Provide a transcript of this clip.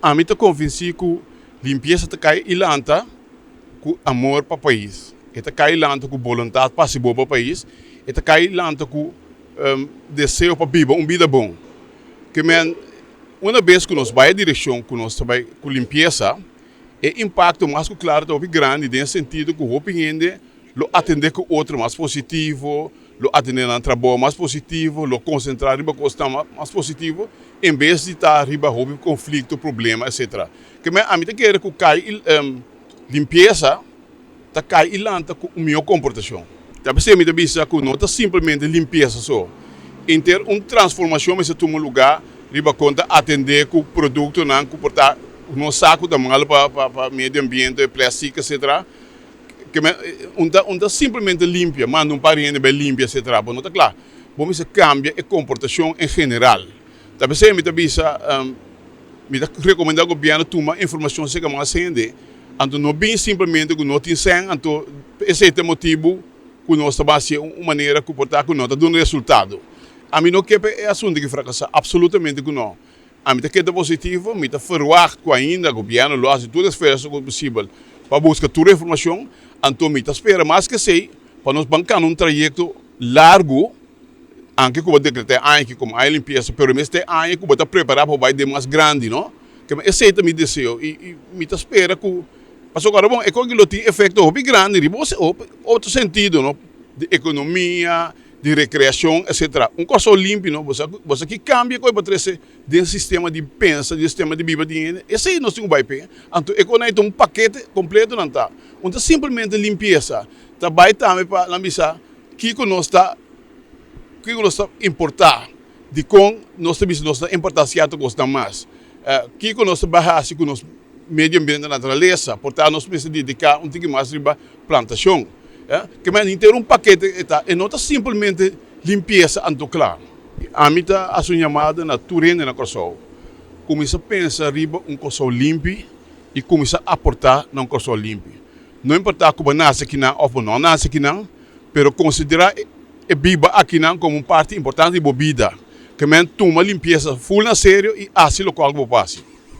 A mim está convencido que limpeza está cai ilanta com amor para o país. Está cai ilanta com vontade para se para o país. Está cai ilanta com desejo para viver vida bom. Que uma vez que nós vai a direção que nós trabalha com limpeza, é impacto mais claro é grande nesse sentido que o opinião lo atender com outro mais positivo, lo atender na trabalho mais positivo, lo concentrar riba costa mais positivo, em vez de estar riba houve conflito, problema, etc. Que a mim quer que cai limpeza, tá cai ilanta com o meu comportação. Tá percebendo me bisa que não tá simplesmente limpeza só. Em ter uma transformação mas tu um lugar riba conta atender com o produto não comportar no saco da mal para meio ambiente, plástico, etc. Que não simplesmente limpia, mas não parece bem limpia, etc. Bom, não está claro. Bom, isso cambia a comportação em geral. Tá percebendo me bisa me recomendo ao governo tomar informação se que mais sende. Então não bem simplesmente que não tem sem, então esse é o motivo que nós estamos uma maneira de comportar que não está dando resultado. A mim não quer é assunto que fracassar, absolutamente que não. A mim está positivo, me está verwacht que ainda o governo lo faz tudo esforço possível para buscar toda a informação, então me está espera mais que sei para nós bancar um trajeto largo, anche que decretar anche como a limpeza, pero me está anche que está preparar para o bairro mais grande, não? Que esse é o meu desejo e me está espera que mas agora bom, é que tem efeito bem grande, outro sentido, não? De economia, de recreação, etc. Coisa limpo, não? Você que cambia coisa para trazer de sistema de pensa, de sistema de viver dinheiro. Esse aí nós temos que fazer. Então, é um paquete completo não tá. Então simplesmente limpeza, tá vai também para lambisar que nós está importar de com nós está importância que gosta mais. Que nós barra que nós meio ambiente da natureza, portanto nós precisamos dedicar um pouco mais para plantação. Que mas ter um paquete e não está simplesmente limpeza anto claro. A mim está a sua chamada na turenda na Corsol. Começa a pensar riba Corsol limpo e começa a aportar na Corsol limpo. Não importa como nasce aqui não ou não nasce aqui não, pero considerar a biba aqui não como parte importante da vida. Que men toma limpeza full na sério e assim local que passa.